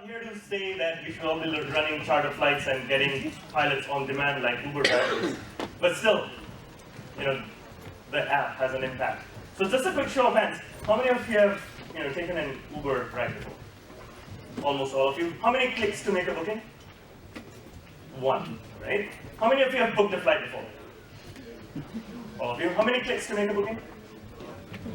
not here to say that we should all be running charter flights and getting pilots on demand like Uber drivers, but still, the app has an impact. So just a quick show of hands. How many of you have taken an Uber ride before? Almost all of you. How many clicks to make a booking? One, right? How many of you have booked a flight before? All of you. How many clicks to make a booking?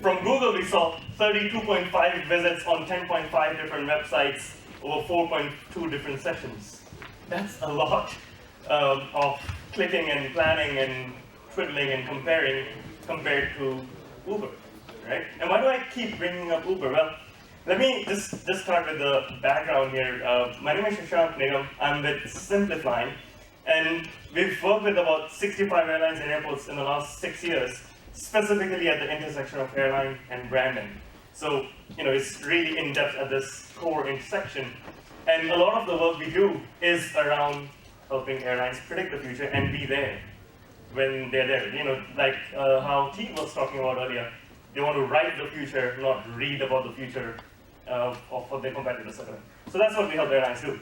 From Google, we saw 32.5 visits on 10.5 different websites over 4.2 different sessions. That's a lot of clicking and planning and twiddling and compared to Uber, right? And why do I keep bringing up Uber? Well, let me just start with the background here. My name is Shashank Nigam. I'm with SimpliFlying, and we've worked with about 65 airlines and airports in the last 6 years, specifically at the intersection of airline and branding. So, it's really in-depth at this core intersection. And a lot of the work we do is around helping airlines predict the future and be there when they're there. Like how T was talking about earlier. They want to write the future, not read about the future of what their competitors are doing. So that's what we help airlines do.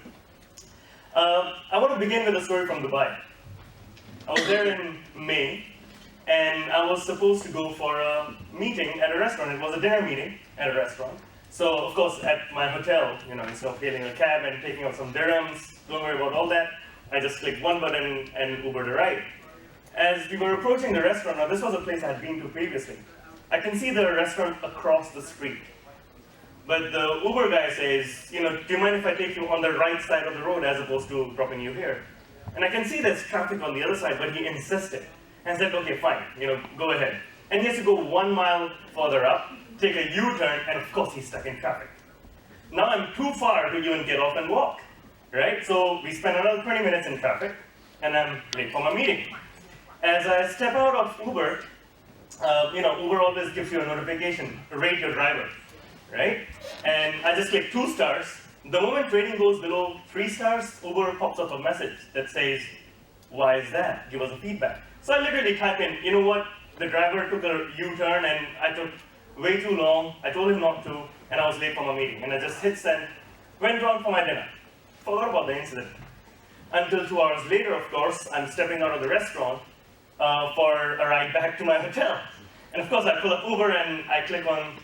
I want to begin with a story from Dubai. I was there in May, and I was supposed to go for a meeting at a restaurant. It was a dinner meeting at a restaurant. So, of course, at my hotel, instead of hailing a cab and taking out some dirhams, don't worry about all that. I just clicked one button and Ubered a ride. As we were approaching the restaurant, now this was a place I had been to previously. I can see the restaurant across the street. But the Uber guy says, do you mind if I take you on the right side of the road as opposed to dropping you here? And I can see there's traffic on the other side, but he insisted. And said, okay, fine, go ahead. And he has to go 1 mile further up, take a U-turn, and of course he's stuck in traffic. Now I'm too far to even get off and walk, right? So we spend another 20 minutes in traffic, and I'm late for my meeting. As I step out of Uber, Uber always gives you a notification, rate your driver, right? And I just click 2 stars. The moment rating goes below 3 stars, Uber pops up a message that says, why is that? Give us a feedback. So I literally type in, the driver took a U-turn and I took way too long, I told him not to, and I was late for my meeting. And I just hit send, went on for my dinner. Forgot about the incident. Until 2 hours later, of course, I'm stepping out of the restaurant for a ride back to my hotel. And of course, I pull up Uber and I click on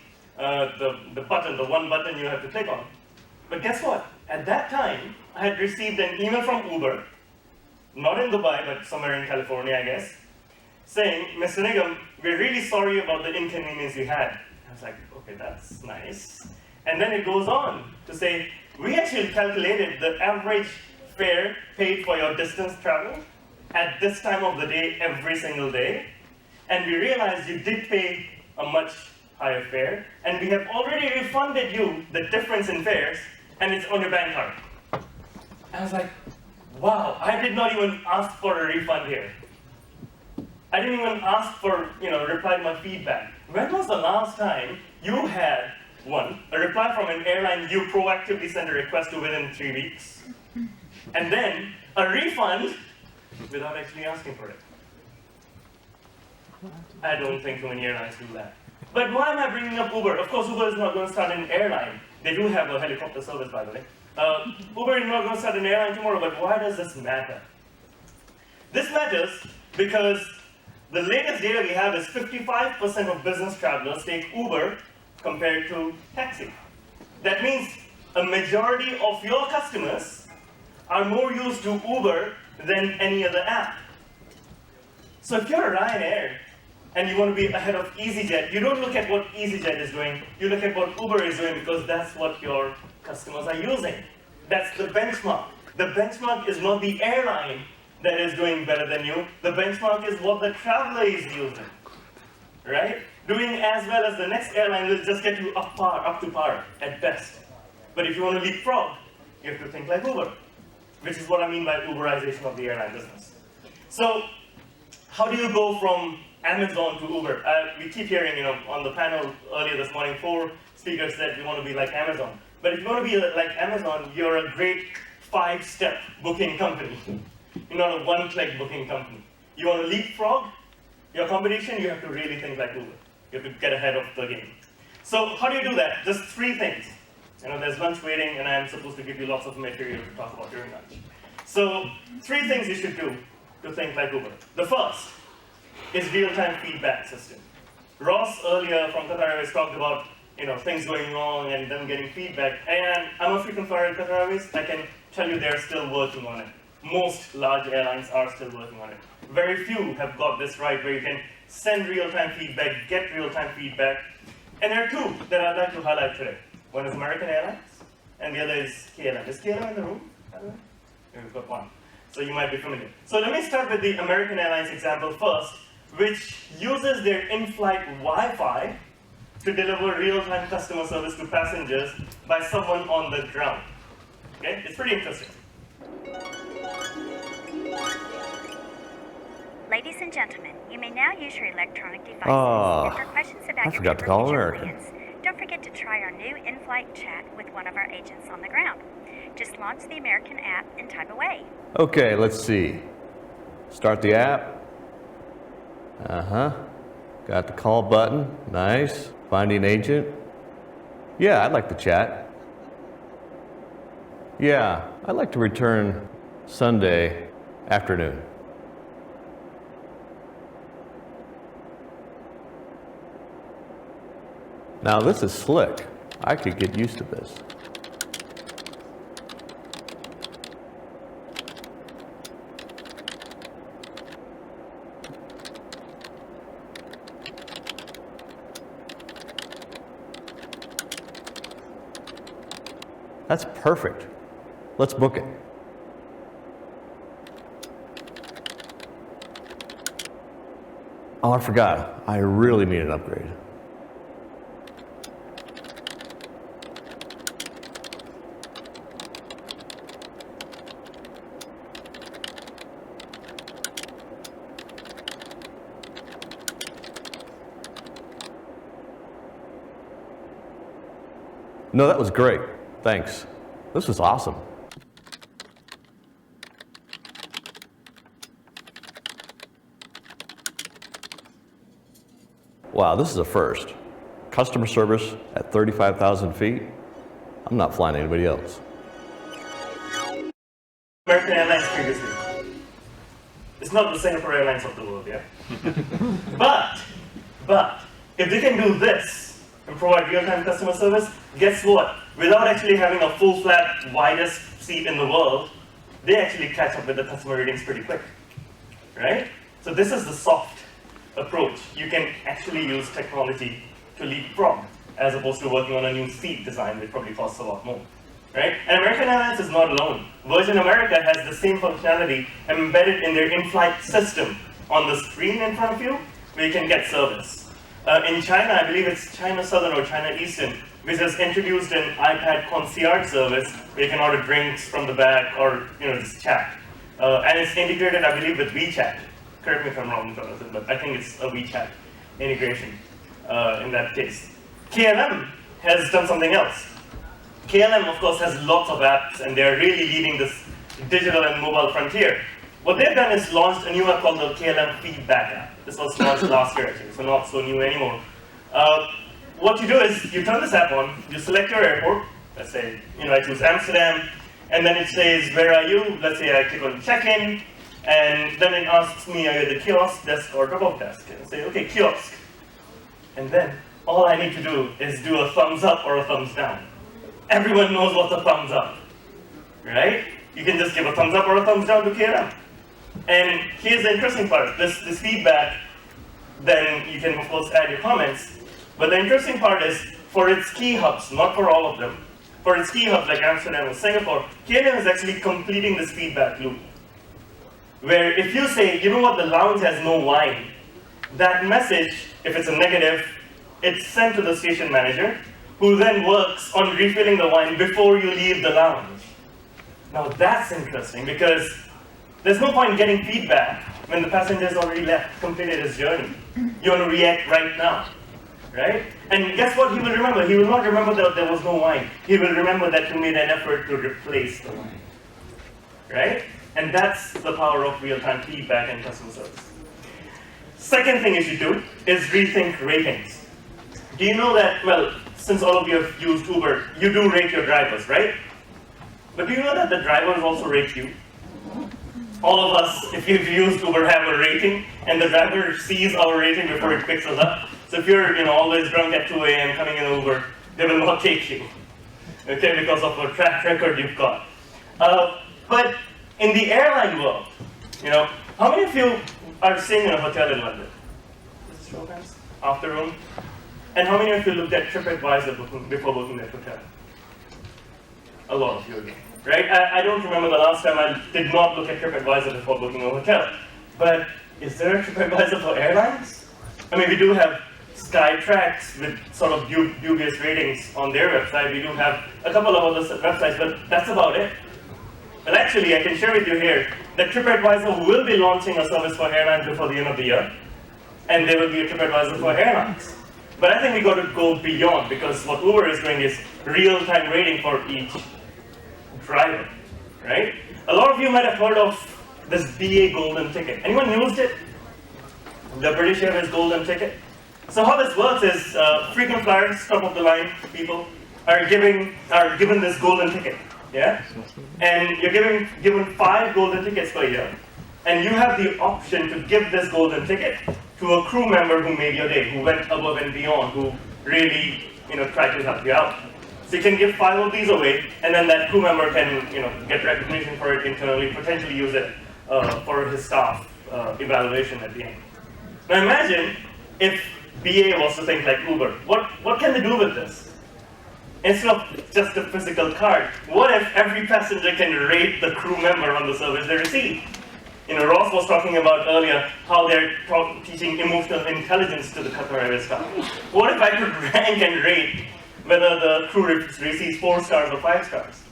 the button, the one button you have to click on. But guess what? At that time, I had received an email from Uber, not in Dubai, but somewhere in California, I guess, saying, Mr. Nigam, we're really sorry about the inconvenience you had. I was like, okay, that's nice. And then it goes on to say, we actually calculated the average fare paid for your distance travel at this time of the day every single day. And we realized you did pay a much higher fare, and we have already refunded you the difference in fares, and it's on your bank card. I was like, wow, I did not even ask for a refund here. I didn't even ask for, reply to my feedback. When was the last time you had, one, a reply from an airline you proactively sent a request to within 3 weeks, and then a refund without actually asking for it? I don't think too many airlines do that. But why am I bringing up Uber? Of course, Uber is not going to start an airline. They do have a helicopter service, by the way. Uber is not going to start an airline tomorrow, but why does this matter? This matters because the latest data we have is 55% of business travelers take Uber compared to taxi. That means a majority of your customers are more used to Uber than any other app. So if you're Ryanair and you want to be ahead of EasyJet, you don't look at what EasyJet is doing, you look at what Uber is doing because that's what your customers are using. That's the benchmark. The benchmark is not the airline that is doing better than you. The benchmark is what the traveler is using, right? Doing as well as the next airline will just get you up to par at best. But if you want to leapfrog, you have to think like Uber, which is what I mean by Uberization of the airline business. So how do you go from Amazon to Uber? We keep hearing, on the panel earlier this morning, 4 speakers said we want to be like Amazon. But if you want to be like Amazon, you're a great 5-step booking company. You're not a 1-click booking company. You want to leapfrog your competition, you have to really think like Uber. You have to get ahead of the game. So how do you do that? Just 3 things. There's lunch waiting, and I'm supposed to give you lots of material to talk about during lunch. So 3 things you should do to think like Uber. The first is real-time feedback system. Ross earlier from Qatar Airways talked about things going wrong and them getting feedback. And I'm a frequent flyer at Qatar Airways. I can tell you they're still working on it. Most large airlines are still working on it. Very few have got this right, where you can send real-time feedback, get real-time feedback. And there are 2 that I'd like to highlight today. One is American Airlines, and the other is KLM. Is KLM in the room? Yeah, we've got one. So you might be familiar. So let me start with the American Airlines example first, which uses their in-flight Wi-Fi to deliver real-time customer service to passengers by someone on the ground. Okay, it's pretty interesting. Ladies and gentlemen, you may now use your electronic devices. For questions about I forgot to call American. Don't forget to try our new in-flight chat with one of our agents on the ground. Just launch the American app and type away. Okay, let's see. Start the app. Got the call button. Nice. Finding agent. Yeah, I'd like to chat. Yeah, I'd like to return Sunday afternoon. Now this is slick. I could get used to this. That's perfect. Let's book it. Oh, I forgot. I really need an upgrade. No, that was great. Thanks. This was awesome. Wow, this is a first. Customer service at 35,000 feet. I'm not flying anybody else. American Airlines previously. It's not the Singapore Airlines of the world, yeah? But, if they can do this and provide real-time customer service, guess what? Without actually having a full-flat, widest seat in the world, they actually catch up with the customer ratings pretty quick, right? So this is the soft approach. You can actually use technology to leapfrog, as opposed to working on a new seat design, which probably costs a lot more, right? And American Airlines is not alone. Virgin America has the same functionality embedded in their in-flight system on the screen in front of you, where you can get service. In China, I believe it's China Southern or China Eastern, which has introduced an iPad concierge service where you can order drinks from the back or just chat. And it's integrated, I believe, with WeChat. Correct me if I'm wrong, Jonathan, but I think it's a WeChat integration in that case. KLM has done something else. KLM, of course, has lots of apps, and they're really leading this digital and mobile frontier. What they've done is launched a new app called the KLM Feedback app. This was launched last year, actually, so not so new anymore. What you do is you turn this app on, you select your airport. Let's say, I choose Amsterdam, and then it says, where are you? Let's say I click on check-in, and then it asks me, are you at the kiosk, desk, or drop-off desk? And I say, okay, kiosk. And then all I need to do is do a thumbs up or a thumbs down. Everyone knows what's a thumbs up, right? You can just give a thumbs up or a thumbs down to KLM. And here's the interesting part. This feedback, then you can, of course, add your comments. But the interesting part is, for its key hubs, not for all of them, for its key hubs like Amsterdam or Singapore, KLM is actually completing this feedback loop. Where if you say, you know what, the lounge has no wine, that message, if it's a negative, it's sent to the station manager, who then works on refilling the wine before you leave the lounge. Now that's interesting, because there's no point getting feedback when the passenger's already left, completed his journey. You want to react right now, right? And guess what he will remember? He will not remember that there was no wine. He will remember that you made an effort to replace the wine, right? And that's the power of real-time feedback and customer service. Second thing you should do is rethink ratings. Do you know that, well, since all of you have used Uber, you do rate your drivers, right? But do you know that the drivers also rate you? All of us, if you've used Uber, have a rating, and the driver sees our rating before it picks us up. So if you're always drunk at 2 a.m. coming in Uber, they will not take you, okay, because of a track record you've got. But in the airline world, how many of you are staying in a hotel in London? Just show hands. Afternoon. And how many of you looked at TripAdvisor before booking that hotel? A lot of you again, right? I don't remember the last time I did not look at TripAdvisor before booking a hotel. But is there a TripAdvisor for airlines? I mean, we do have Skytrax with sort of dubious ratings on their website. We do have a couple of other websites, but that's about it. Well, actually, I can share with you here that TripAdvisor will be launching a service for airlines before the end of the year, and there will be a TripAdvisor for airlines. But I think we got to go beyond, because what Uber is doing is real-time rating for each driver, right? A lot of you might have heard of this BA golden ticket. Anyone used it? The British Airways golden ticket? So how this works is frequent flyers, top of the line people, are given this golden ticket, yeah? And you're given 5 golden tickets per year, and you have the option to give this golden ticket to a crew member who made your day, who went above and beyond, who really tried to help you out. So you can give 5 of these away, and then that crew member can get recognition for it internally, potentially use it for his staff evaluation at the end. Now imagine if BA was to think like Uber. What can they do with this? Instead of just a physical card, what if every passenger can rate the crew member on the service they receive? Ross was talking about earlier how they're teaching emotional intelligence to the Qatar Airways staff. What if I could rank and rate whether the crew receives 4 stars or 5 stars?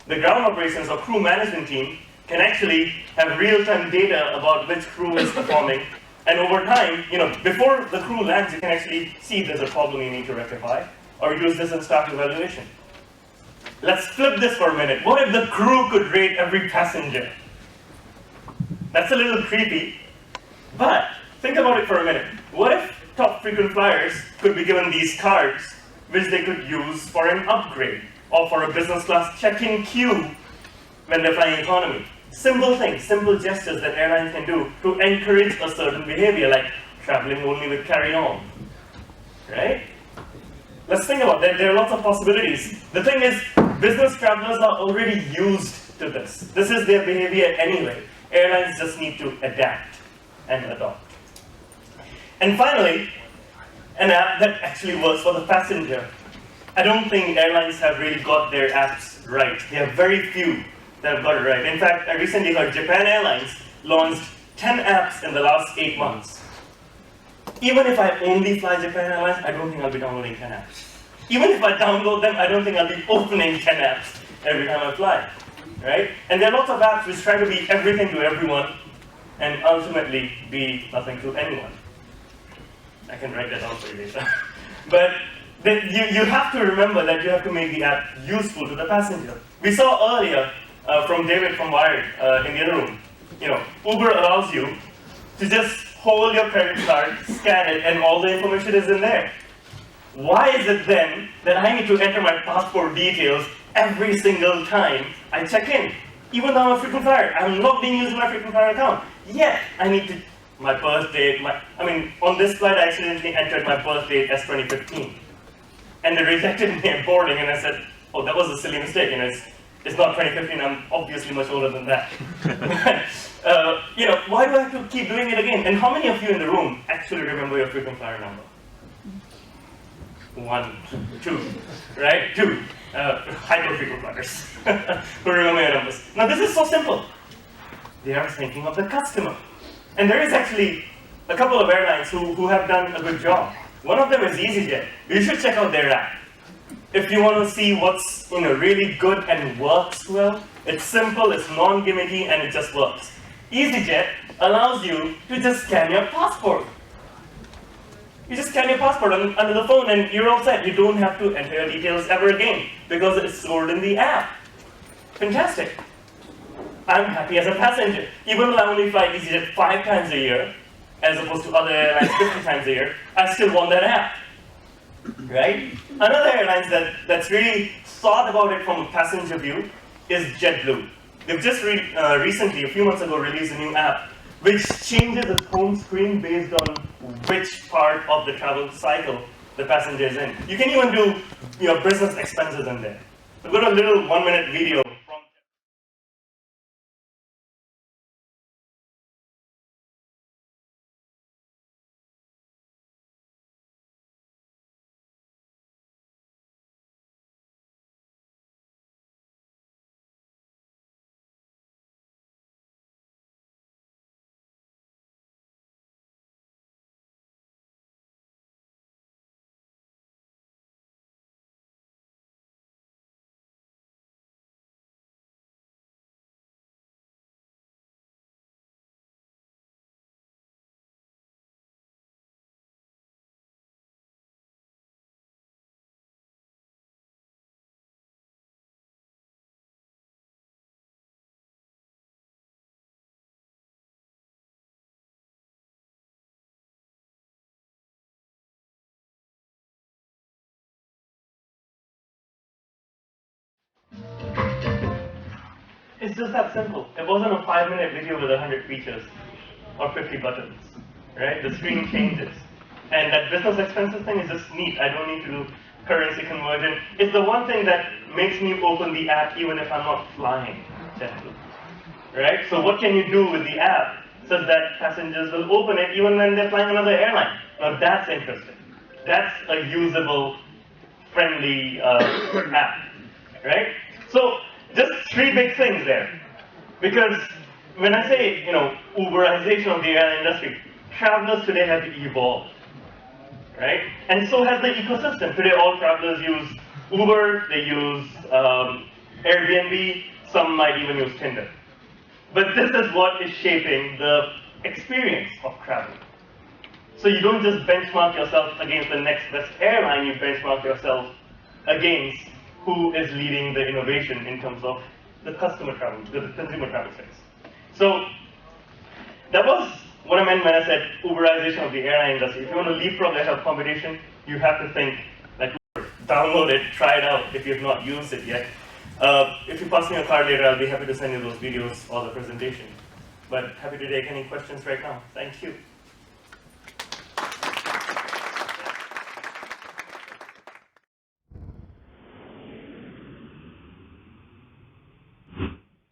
The ground operations or crew management team can actually have real-time data about which crew is performing, and over time, before the crew lands, you can actually see if there's a problem you need to rectify, or use this in staff evaluation. Let's flip this for a minute. What if the crew could rate every passenger? That's a little creepy, but think about it for a minute. What if top frequent flyers could be given these cards, which they could use for an upgrade, or for a business class check-in queue when they're flying economy? Simple things, simple gestures that airlines can do to encourage a certain behavior, like traveling only with carry-on, right? Let's think about that. There are lots of possibilities. The thing is, business travelers are already used to this. This is their behavior anyway. Airlines just need to adapt and adopt. And finally, an app that actually works for the passenger. I don't think airlines have really got their apps right. There are very few that have got it right. In fact, I recently heard Japan Airlines launched 10 apps in the last 8 months. Even if I only fly Japan Airlines, I don't think I'll be downloading 10 apps. Even if I download them, I don't think I'll be opening 10 apps every time I fly. Right? And there are lots of apps which try to be everything to everyone and ultimately be nothing to anyone. I can write that down for you later. But you have to remember that you have to make the app useful to the passenger. We saw earlier from David from Wired in the other room, Uber allows you to just hold your credit card, scan it, and all the information is in there. Why is it then that I need to enter my passport details every single time I check in? Even though I'm a frequent flyer, I'm not being used in my frequent flyer account. Yet, I need to, my birth date, on this flight I accidentally entered my birth date as 2015. And they rejected me at boarding, and I said, oh, that was a silly mistake, it's not 2015, I'm obviously much older than that. Why do I have to keep doing it again? And how many of you in the room actually remember your frequent flyer number? 1, 2, right? 2. Hyper-frequent flyers who remember your numbers. Now this is so simple. They are thinking of the customer. And there is actually a couple of airlines who have done a good job. One of them is EasyJet. You should check out their app. If you want to see what's really good and works well, it's simple, it's non-gimmicky, and it just works. EasyJet allows you to just scan your passport. You just scan your passport under the phone and you're all set. You don't have to enter your details ever again because it's stored in the app. Fantastic. I'm happy as a passenger. Even though I only fly EasyJet 5 times a year, as opposed to other airlines 50 times a year, I still want that app. right? Another airline that's really thought about it from a passenger view is JetBlue. They've just recently, a few months ago, released a new app which changes its home screen based on which part of the travel cycle the passenger is in. You can even do business expenses in there. So go to a little 1-minute video from. It's just that simple. It wasn't a 5-minute video with 100 features or 50 buttons, right? The screen changes. And that business expenses thing is just neat. I don't need to do currency conversion. It's the one thing that makes me open the app even if I'm not flying JetBlue, right? So what can you do with the app such that passengers will open it even when they're flying another airline? Now that's interesting. That's a usable, friendly app, right? So just 3 big things there. Because when I say, Uberization of the airline industry, travelers today have evolved, right? And so has the ecosystem. Today all travelers use Uber, they use Airbnb, some might even use Tinder. But this is what is shaping the experience of travel. So you don't just benchmark yourself against the next best airline, you benchmark yourself against who is leading the innovation in terms of the customer travel, the consumer travel space. So that was what I meant when I said Uberization of the airline industry. If you want to leapfrog that of competition, you have to think like Uber. Download it, try it out if you have not used it yet. If you pass me a card later, I'll be happy to send you those videos or the presentation. But happy to take any questions right now. Thank you.